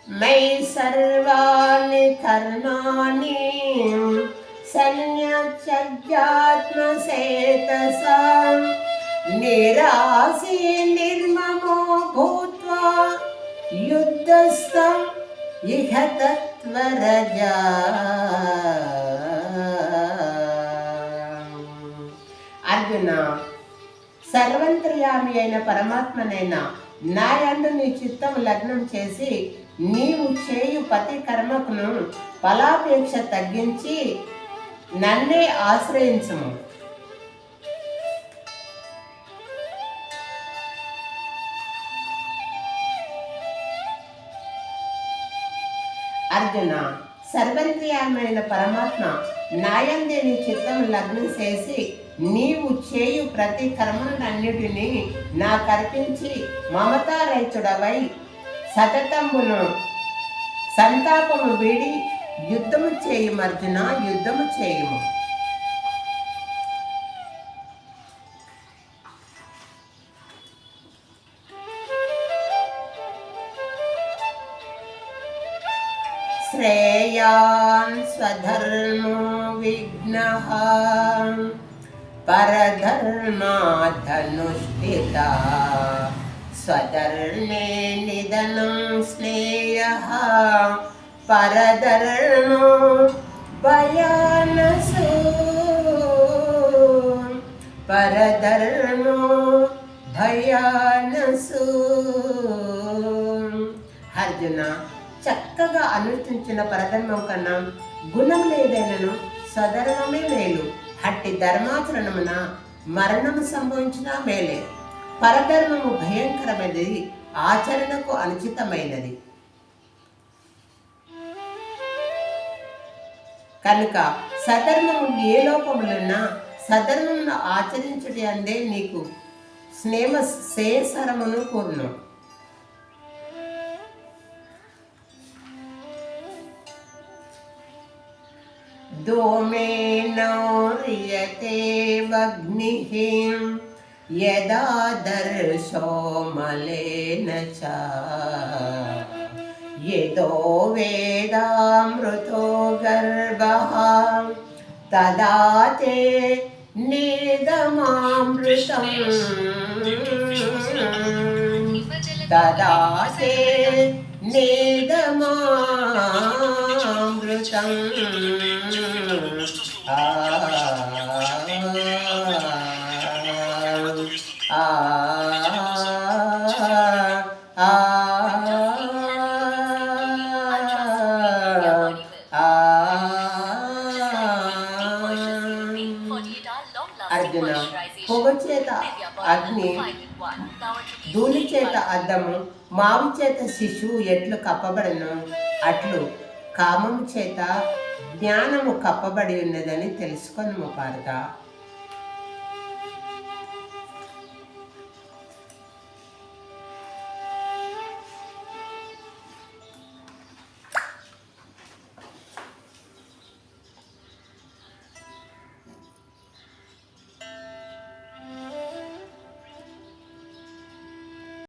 मयि सर्वाणि कर्माणि सन्न्यस्यात्मचेतसा निरासी निर्ममो भूत्वा युद्धस्थं इह तत्त्वरजा। అర్జున, సర్వంతర్యామి అయిన పరమాత్మనైనా నా యందు నీ చిత్తం లగ్నం చేసి నీవు చేయు ప్రతి కర్మకును ఫలాపేక్ష తగ్గించి నన్నే ఆశ్రయించుము. అర్జున, సర్వంతర్యామైన పరమాత్మ నాయందే నీ చిత్తం లగ్నం చేసి నీవు చేయు ప్రతి కర్మలన్నిటినీ నాకు అర్పించి మమతారహితుడవై సతతంబును సంతాపము వీడి యుద్ధము చేయుము. అర్జున, యుద్ధము చేయుము. శ్రేయాన్ స్వధర్మో విఘ్నః పరధర్మాధనుష్ఠితా స్వధర్మే నిధనం శ్రేయః పరధర్మో భయానసు పరధర్మో భయానసు. అర్జున, చక్కగా అనుష్ఠించిన పరధర్మం కన్నా గుణం లేదైనను స్వధర్మమే మేలు. అట్టి ధర్మాచరణమున మరణము సంభవించిన మేలే. పరధర్మము భయంకరమైనది, ఆచరణకు అనుచితమైనది. కనుక సధర్మము ఏ లోపములున్నా సధర్మమును ఆచరించుడి అందే నీకు శ్రేయసరమును కూర్ను. धूमेनो रियते वह्निः यदा दर्शो मलेन च यदो वेदामृतो गर्भः तदा ते नेदमामृतम् तदा ते नेदमामृतम्. అర్జున, పొగ చేత అగ్ని, ధూళి చేత అద్దము, మావి చేత శిశువు ఎట్లు కప్పబడను అట్లు కామము చేత జ్ఞానము కప్పబడి ఉన్నదని తెలుసుకొనుము పార్దా.